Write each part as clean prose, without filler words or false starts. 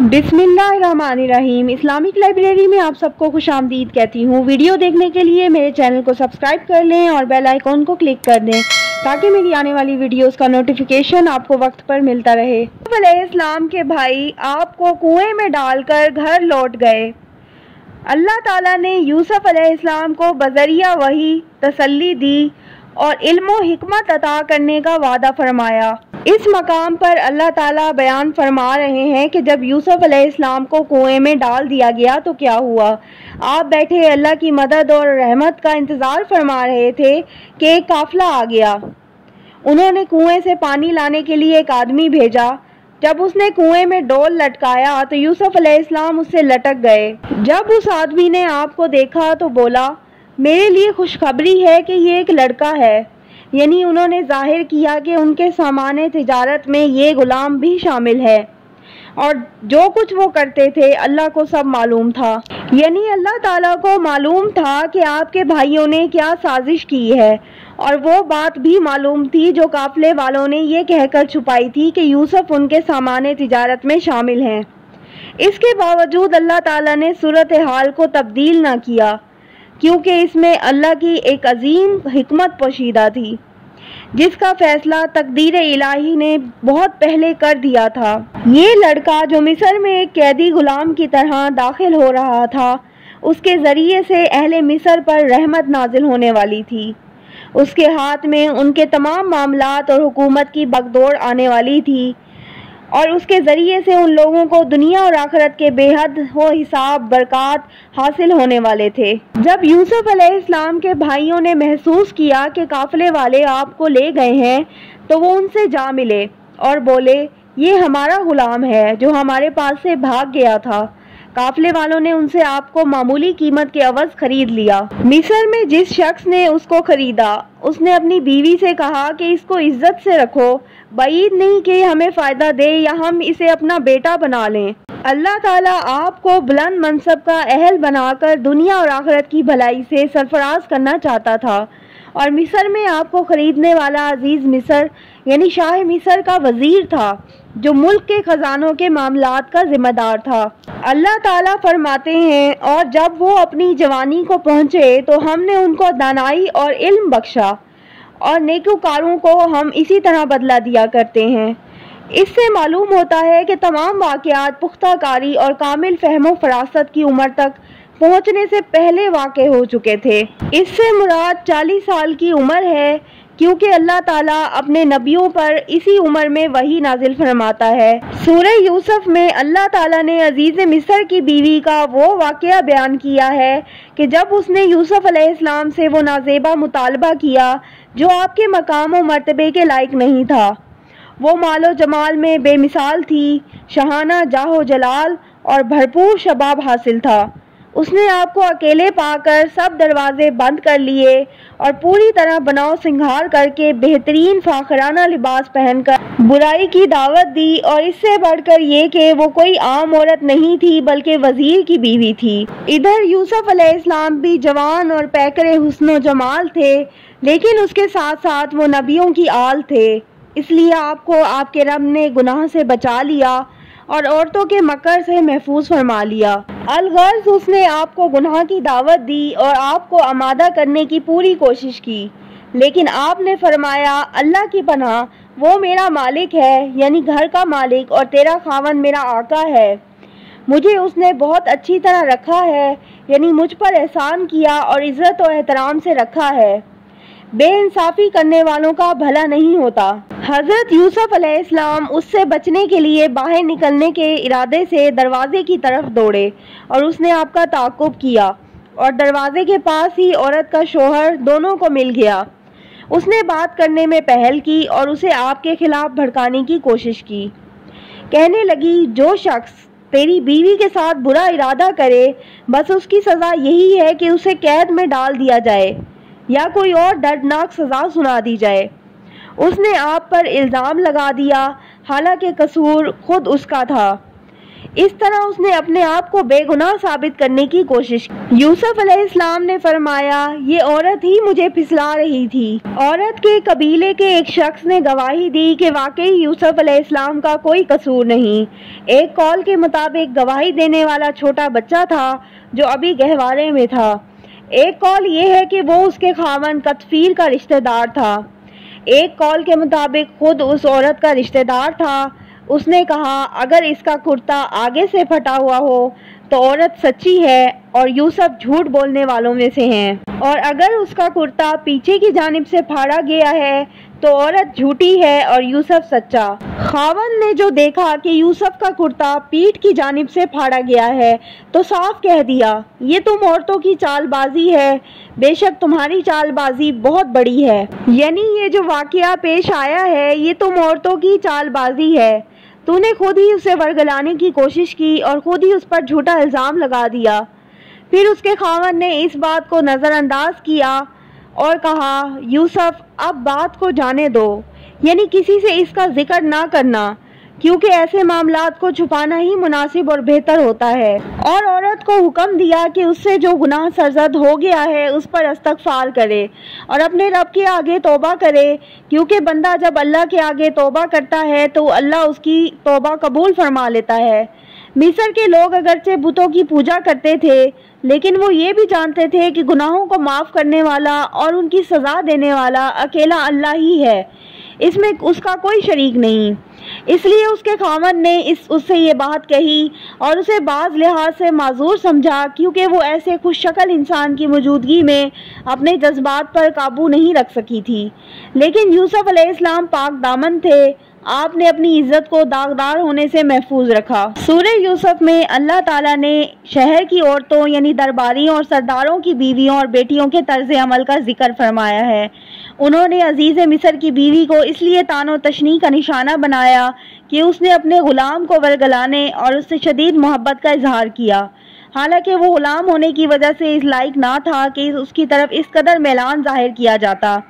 बिस्मिल्लाहिर्रहमानिर्रहीम। Islamic library में आप सबको खुशामदीद कहती हूँ। वीडियो देखने के लिए मेरे चैनल को सब्सक्राइब कर लें और बेल आइकॉन को क्लिक कर दें ताकि मेरी आने वाली वीडियोस का नोटिफिकेशन आपको वक्त पर मिलता रहे। इस्लाम के भाई आपको कुएं में डालकर घर लौट गए। अल्लाह ताला ने यूसुफ अलैहिस्सलाम को बज़रिया वही तसल्ली दी और इल्म व हिकमत अता करने का वादा फरमाया। इस मकाम पर अल्लाह ताला बयान फरमा रहे हैं कि जब यूसुफ अलैहिस्सलाम को कुएं में डाल दिया गया तो क्या हुआ। आप बैठे अल्लाह की मदद और रहमत का इंतज़ार फरमा रहे थे कि एक काफिला आ गया। उन्होंने कुएं से पानी लाने के लिए एक आदमी भेजा। जब उसने कुएं में डोल लटकाया तो यूसुफ अलैहिस्सलाम उससे लटक गए। जब उस आदमी ने आपको देखा तो बोला, मेरे लिए खुशखबरी है कि ये एक लड़का है। यानी उन्होंने जाहिर किया कि उनके सामाने तिजारत में ये गुलाम भी शामिल है और जो कुछ वो करते थे अल्लाह को सब मालूम था। यानी अल्लाह ताला को मालूम था कि आपके भाइयों ने क्या साजिश की है और वो बात भी मालूम थी जो काफिले वालों ने ये कहकर छुपाई थी कि यूसुफ उनके सामाने तिजारत में शामिल हैं। इसके बावजूद अल्लाह ताला ने सूरत हाल को तब्दील ना किया क्योंकि इसमें अल्लाह की एक अजीम हिकमत पोशीदा थी जिसका फैसला तकदीर इलाही ने बहुत पहले कर दिया था। ये लड़का जो मिस्र में एक कैदी गुलाम की तरह दाखिल हो रहा था, उसके ज़रिए से अहले मिस्र पर रहमत नाजिल होने वाली थी। उसके हाथ में उनके तमाम मामलात और हुकूमत की बगदौड़ आने वाली थी और उसके ज़रिए से उन लोगों को दुनिया और आखिरत के बेहद हो हिसाब बरक़ात हासिल होने वाले थे। जब यूसुफ अलैहिस्सलाम के भाइयों ने महसूस किया कि काफ़िले वाले आपको ले गए हैं तो वो उनसे जा मिले और बोले, ये हमारा गुलाम है जो हमारे पास से भाग गया था। काफिले वालों ने उनसे आपको मामूली कीमत के अवज़ खरीद लिया। मिस्र में जिस शख्स ने उसको खरीदा उसने अपनी बीवी से कहा कि इसको इज्जत से रखो, बाइद नहीं कि हमें फ़ायदा दे या हम इसे अपना बेटा बना लें। अल्लाह ताला आपको बुलंद मनसब का अहल बनाकर दुनिया और आखिरत की भलाई से सरफराज करना चाहता था और मिस्र में आपको खरीदने वाला अजीज़ मिस्र यानी शाह मिस्र का वज़ीर था जो मुल्क के ख़जानों के मामलात का ज़िम्मेदार था। अल्लाह ताला फरमाते हैं, और जब वो अपनी जवानी को पहुँचे तो हमने उनको दानाई और इल्म बख्शा और नेकोकारों को हम इसी तरह बदला दिया करते हैं। इससे मालूम होता है कि तमाम वाक़यात पुख्ता कारी और कामिल फहमो फरासत की उम्र तक पहुँचने से पहले वाक़े हो चुके थे। इससे मुराद 40 साल की उम्र है क्योंकि अल्लाह ताला अपने नबियों पर इसी उम्र में वही नाजिल फरमाता है। सूरह यूसुफ में अल्लाह ताला ने अजीज़ मिस्र की बीवी का वो वाक़या बयान किया है कि जब उसने यूसुफ अलैहिस्सलाम से वो नाज़ेबा मुतालबा किया जो आपके मकाम व मर्तबे के लायक नहीं था। वो मालो जमाल में बेमिसाल थी, शहाना जाहो जलाल और भरपूर शबाब हासिल था। उसने आपको अकेले पाकर सब दरवाजे बंद कर लिए और पूरी तरह बनाव सिंगार करके बेहतरीन फाखराना लिबास पहनकर बुराई की दावत दी और इससे बढ़कर ये कि वो कोई आम औरत नहीं थी बल्कि वजीर की बीवी थी। इधर यूसुफ अलैहिस्सलाम भी जवान और पैकरे हुस्न जमाल थे लेकिन उसके साथ साथ वो नबियों की आल थे, इसलिए आपको आपके रब ने गुनाह से बचा लिया और औरतों के मकर से महफूज फरमा लिया। अलगर्ज उसने आपको गुनाह की दावत दी और आपको आमादा करने की पूरी कोशिश की, लेकिन आपने फरमाया, अल्लाह की पनाह, वो मेरा मालिक है यानी घर का मालिक और तेरा खावन मेरा आका है। मुझे उसने बहुत अच्छी तरह रखा है यानी मुझ पर एहसान किया और इज़्ज़त और एहतराम से रखा है। बेइंसाफ़ी करने वालों का भला नहीं होता। हज़रत यूसुफ अलैहिस्सलाम उससे बचने के लिए बाहर निकलने के इरादे से दरवाजे की तरफ दौड़े और उसने आपका ताक़ुब किया और दरवाजे के पास ही औरत का शोहर दोनों को मिल गया। उसने बात करने में पहल की और उसे आपके खिलाफ भड़काने की कोशिश की। कहने लगी, जो शख्स तेरी बीवी के साथ बुरा इरादा करे बस उसकी सज़ा यही है कि उसे कैद में डाल दिया जाए या कोई और दर्दनाक सज़ा सुना दी जाए। उसने आप पर इल्ज़ाम लगा दिया, हालांकि कसूर खुद उसका था। इस तरह उसने अपने आप को बेगुनाह साबित करने की कोशिश की। यूसुफ अलैहिस्सलाम ने फरमाया, ये औरत ही मुझे फिसला रही थी। औरत के कबीले के एक शख्स ने गवाही दी कि वाकई यूसुफ अलैहिस्सलाम का कोई कसूर नहीं। एक कौल के मुताबिक गवाही देने वाला छोटा बच्चा था जो अभी गहवारे में था। एक कौल ये है कि वो उसके खावंद कतफीर का रिश्तेदार था। एक कौल के मुताबिक खुद उस औरत का रिश्तेदार था। उसने कहा, अगर इसका कुर्ता आगे से फटा हुआ हो तो औरत सच्ची है और यूसुफ झूठ बोलने वालों में से हैं, और अगर उसका कुर्ता पीछे की जानिब से फाड़ा गया है तो औरत झूठी है और यूसुफ सच्चा। खावंद ने जो देखा कि यूसुफ का कुर्ता पीठ की जानिब से फाड़ा गया है तो साफ कह दिया, ये तुम औरतों की चालबाजी है, बेशक तुम्हारी चालबाजी बहुत बड़ी है। यानी ये जो वाकया पेश आया है ये तुम औरतों की चालबाजी है। तूने खुद ही उसे वर्गलाने की कोशिश की और खुद ही उस पर झूठा इल्ज़ाम लगा दिया। फिर उसके खावंद ने इस बात को नज़रअंदाज किया और कहा, यूसुफ अब बात को जाने दो, यानी किसी से इसका जिक्र ना करना, क्योंकि ऐसे मामलात को छुपाना ही मुनासिब और बेहतर होता है। और औरत को हुक्म दिया कि उससे जो गुनाह सरजद हो गया है उस पर इस्तगफार करे और अपने रब के आगे तौबा करे, क्योंकि बंदा जब अल्लाह के आगे तौबा करता है तो अल्लाह उसकी तौबा कबूल फरमा लेता है। मिस्र के लोग अगरचे बुतों की पूजा करते थे, लेकिन वो ये भी जानते थे कि गुनाहों को माफ़ करने वाला और उनकी सज़ा देने वाला अकेला अल्लाह ही है, इसमें उसका कोई शरीक नहीं। इसलिए उसके खावंद ने उससे ये बात कही और उसे बाज़ लिहाज से माजूर समझा, क्योंकि वो ऐसे खुशशक्ल इंसान की मौजूदगी में अपने जज्बात पर काबू नहीं रख सकी थी। लेकिन यूसुफ अलैहिस्सलाम पाक दामन थे, आपने अपनी इज्जत को दागदार होने से महफूज रखा। सूरह यूसुफ में अल्लाह ताला ने शहर की औरतों यानी दरबारियों और सरदारों की बीवियों और बेटियों के तर्ज अमल का जिक्र फरमाया है। उन्होंने अजीज़ मिस्र की बीवी को इसलिए तानो तशनी का निशाना बनाया कि उसने अपने गुलाम को वर्गलाने और उससे शदीद मोहब्बत का इजहार किया, हालांकि वो गुलाम होने की वजह से इस लायक ना था कि उसकी तरफ इस कदर मैलान जाहिर किया जाता।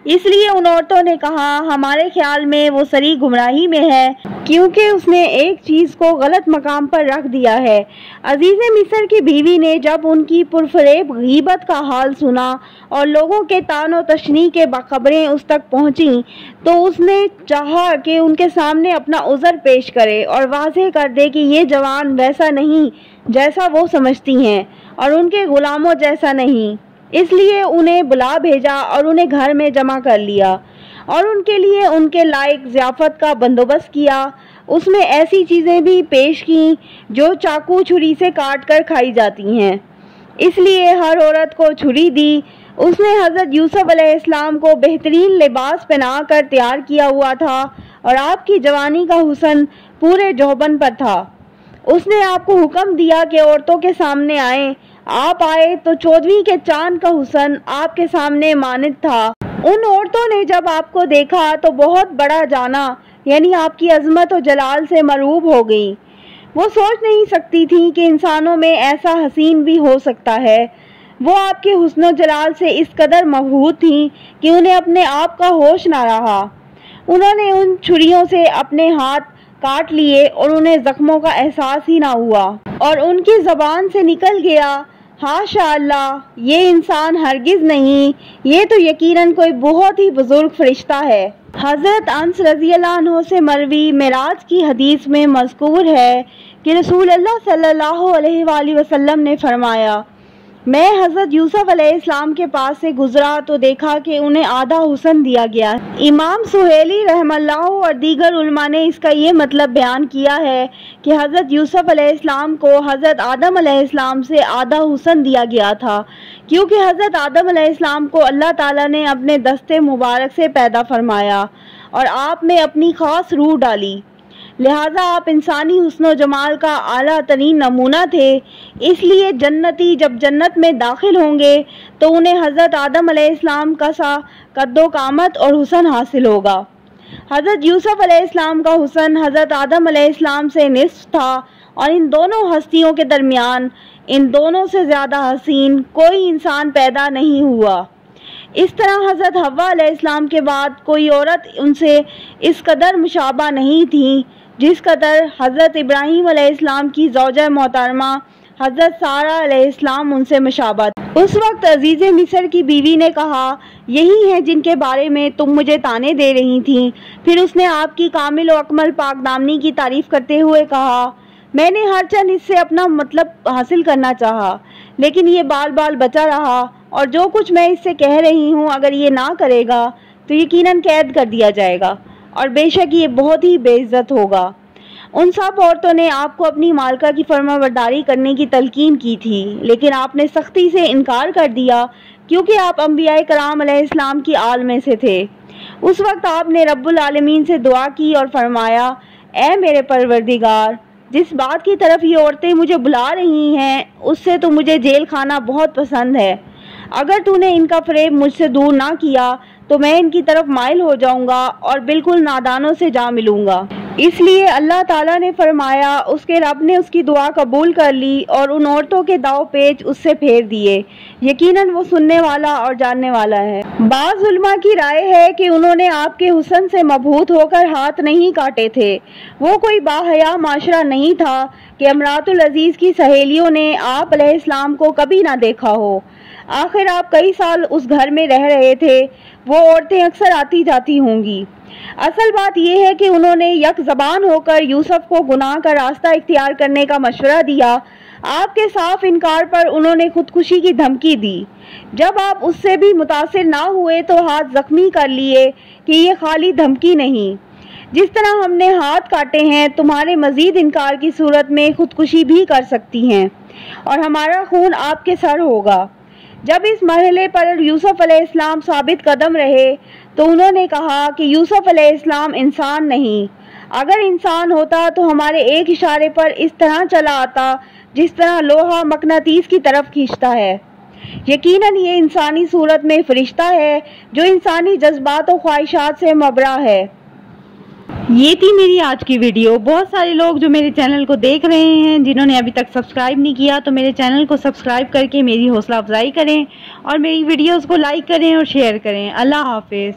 इसलिए उन औरतों ने कहा, हमारे ख्याल में वो सरी गुमराही में है, क्योंकि उसने एक चीज़ को गलत मकाम पर रख दिया है। अजीज़ मिस्र की बीवी ने जब उनकी पुरफरेब गीबत का हाल सुना और लोगों के तानो तशनी के खबरें उस तक पहुंची तो उसने चाहा कि उनके सामने अपना उज़र पेश करे और वाज़ेह कर दे कि ये जवान वैसा नहीं जैसा वो समझती हैं और उनके गुलामों जैसा नहीं। इसलिए उन्हें बुला भेजा और उन्हें घर में जमा कर लिया और उनके लिए उनके लायक ज़ियाफ़त का बंदोबस्त किया। उसमें ऐसी चीज़ें भी पेश की जो चाकू छुरी से काट कर खाई जाती हैं। इसलिए हर औरत को छुरी दी। उसने हज़रत यूसुफ अलैहिस्सलाम को बेहतरीन लिबास पहना कर तैयार किया हुआ था और आपकी जवानी का हुस्न पूरे जौबन पर था। उसने आपको हुक्म दिया कि औरतों के सामने आए। आप आए तो 14वीं के चांद का हुस्न आपके सामने मानित था। उन औरतों ने जब आपको देखा तो बहुत बड़ा जाना, यानी आपकी अजमत और जलाल से मरूब हो गई। वो सोच नहीं सकती थी कि इंसानों में ऐसा हसीन भी हो सकता है। वो आपके हुस्न और जलाल से इस कदर मबहूत थी कि उन्हें अपने आप का होश ना रहा। उन्होंने उन छुरियों से अपने हाथ काट लिए और उन्हें जख्मों का एहसास ही ना हुआ और उनकी ज़बान से निकल गया, हाशा अल्लाह, ये इंसान हरगिज़ नहीं, ये तो यकीनन कोई बहुत ही बुजुर्ग फरिश्ता है। हज़रत अनस रज़ियल्लाहु अन्हु से मरवी मेराज की हदीस में मज़कूर है कि रसूल अल्लाह सल्लल्लाहु अलैहि वसल्लम ने फरमाया, मैं हज़रत यूसुफ अलैहिस्सलाम के पास से गुजरा तो देखा कि उन्हें आधा हुस्न दिया गया। इमाम सुहेली रहमल्लाहु और दीगर उलमा ने इसका ये मतलब बयान किया है कि हज़रत यूसुफ अलैहिस्सलाम को हज़रत आदम अलैहिस्सलाम से आधा हुस्न दिया गया था, क्योंकि हज़रत आदम अलैहिस्सलाम को अल्लाह ताला ने अपने दस्ते मुबारक से पैदा फरमाया और आप में अपनी ख़ास रूह डाली, लिहाजा आप इंसानी हुस्न व जमाल का आला तरीन नमूना थे। इसलिए जन्नती जब जन्नत में दाखिल होंगे तो उन्हें हज़रत आदम अलैहिस्सलाम का सा कद्दो कामत और हुस्न हासिल होगा। हज़रत यूसुफ अलैहिस्सलाम का हुस्न हज़रत आदम अलैहिस्सलाम से निस्फ था और इन दोनों हस्तियों के दरमियान इन दोनों से ज़्यादा हसीन कोई इंसान पैदा नहीं हुआ। इस तरह हज़रत हव्वा अलैहिस्सलाम के बाद कोई औरत उनसे इस कदर मुशाबा नहीं थी जिस कदर हज़रत इब्राहीम अलैहिस्सलाम की ज़ौजा मोहतरमा हज़रत सारा अलैहिस्सलाम उनसे मुशाबा थी। उस वक्त अजीज़ मिस्र की बीवी ने कहा, यही हैं जिनके बारे में तुम मुझे ताने दे रही थीं। फिर उसने आपकी कामिल व अकमल पाकदामनी की तारीफ़ करते हुए कहा, मैंने हर चंद इससे अपना मतलब हासिल करना चाहा, लेकिन ये बाल बाल बचा रहा, और जो कुछ मैं इससे कह रही हूँ अगर ये ना करेगा तो यकीनन कैद कर दिया जाएगा, और बेशक ये बहुत ही बेइज्जत होगा। उन सब औरतों ने आपको अपनी मालका की फरमाबरदारी करने की तलकीन की थी, लेकिन आपने सख्ती से इनकार कर दिया, क्योंकि आप अंबियाए कराम अलैहिस्सलाम की आल में से थे। उस वक्त आपने रब्बुल आलमीन से दुआ की और फरमाया, ऐ मेरे परवरदिगार, जिस बात की तरफ ये औरतें मुझे बुला रही हैं उससे तो मुझे जेल खाना बहुत पसंद है। अगर तूने इनका फ़रेब मुझसे दूर ना किया तो मैं इनकी तरफ माइल हो जाऊंगा और बिल्कुल नादानों से जा मिलूंगा। इसलिए अल्लाह ताला ने फरमाया, उसके रब ने उसकी दुआ कबूल कर ली और उन औरतों के दाव पेच उससे फेर दिए। यकीनन वो सुनने वाला और जानने वाला है। बाज़ उलमा की राय है कि उन्होंने आपके हुस्न से मबहूत होकर हाथ नहीं काटे थे। वो कोई बाहया माशरा नहीं था कि इमरातुल अजीज़ की सहेलियों ने आप अलैहिस्सलाम को कभी ना देखा हो। आखिर आप कई साल उस घर में रह रहे थे, वो औरतें अक्सर आती जाती होंगी। असल बात यह है कि उन्होंने यक ज़बान होकर यूसुफ को गुनाह का रास्ता इख्तियार करने का मशवरा दिया। आपके साफ इनकार पर उन्होंने खुदकुशी की धमकी दी। जब आप उससे भी मुतासिर ना हुए तो हाथ जख्मी कर लिए कि ये खाली धमकी नहीं, जिस तरह हमने हाथ काटे हैं तुम्हारे मजीद इनकार की सूरत में खुदकुशी भी कर सकती हैं और हमारा खून आपके सर होगा। जब इस मरहले पर यूसुफ अलैहिस्सलाम साबित कदम रहे तो उन्होंने कहा कि यूसुफ अलैहिस्सलाम इंसान नहीं, अगर इंसान होता तो हमारे एक इशारे पर इस तरह चला आता जिस तरह लोहा मकनातीस की तरफ खींचता है। यकीनन ये इंसानी सूरत में फरिश्ता है जो इंसानी जज्बात और ख्वाहिशात से मबरा है। ये थी मेरी आज की वीडियो। बहुत सारे लोग जो मेरे चैनल को देख रहे हैं, जिन्होंने अभी तक सब्सक्राइब नहीं किया, तो मेरे चैनल को सब्सक्राइब करके मेरी हौसला अफजाई करें और मेरी वीडियोस को लाइक करें और शेयर करें। अल्लाह हाफिज़।